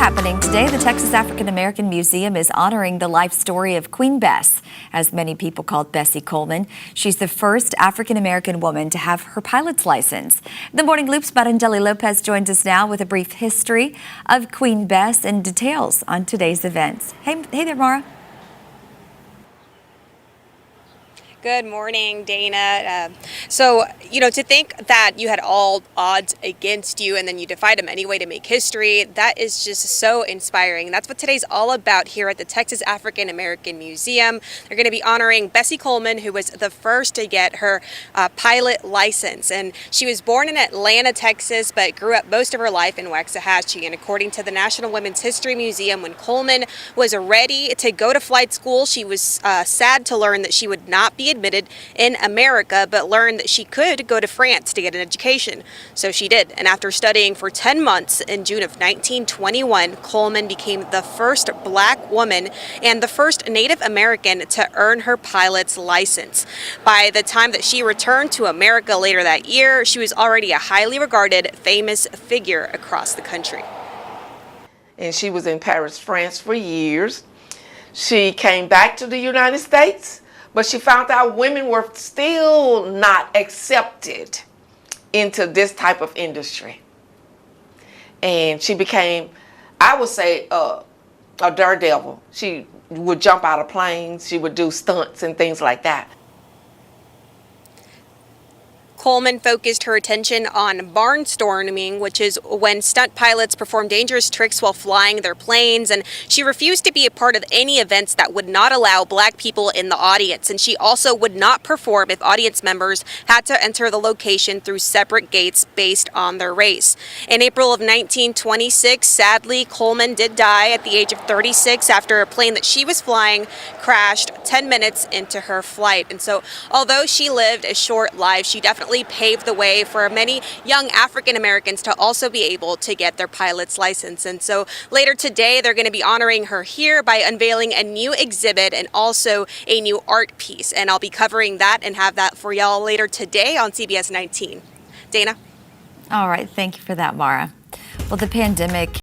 happening today. The Texas African American Museum is honoring the life story of Queen Bess, as many people called Bessie Coleman. She's the first African American woman to have her pilot's license. The Morning Loop's Barangeli Lopez joins us now with a brief history of Queen Bess and details on today's events. Hey there, Mara. Good morning, Dana. To think that you had all odds against you and then you defied them anyway to make history, that is just so inspiring. And that's what today's all about here at the Texas African American Museum. They're going to be honoring Bessie Coleman, who was the first to get her pilot license. And she was born in Atlanta, Texas, but grew up most of her life in Waxahachie. And according to the National Women's History Museum, when Coleman was ready to go to flight school, she was sad to learn that she would not be admitted in America, but learned that she could go to France to get an education. So she did. And after studying for 10 months in June of 1921, Coleman became the first Black woman and the first Native American to earn her pilot's license. By the time that she returned to America later that year, she was already a highly regarded, famous figure across the country. And she was in Paris, France for years. She came back to the United States, but she found out women were still not accepted into this type of industry. And she became, I would say, a daredevil. She would jump out of planes, she would do stunts and things like that. Coleman focused her attention on barnstorming, which is when stunt pilots perform dangerous tricks while flying their planes, and she refused to be a part of any events that would not allow Black people in the audience, and she also would not perform if audience members had to enter the location through separate gates based on their race. In April of 1926, sadly, Coleman did die at the age of 36 after a plane that she was flying crashed 10 minutes into her flight. And so although she lived a short life, she definitely paved the way for many young African Americans to also be able to get their pilot's license. And so later today, they're going to be honoring her here by unveiling a new exhibit and also a new art piece. And I'll be covering that and have that for y'all later today on CBS 19. Dana? All right. Thank you for that, Mara. Well, the pandemic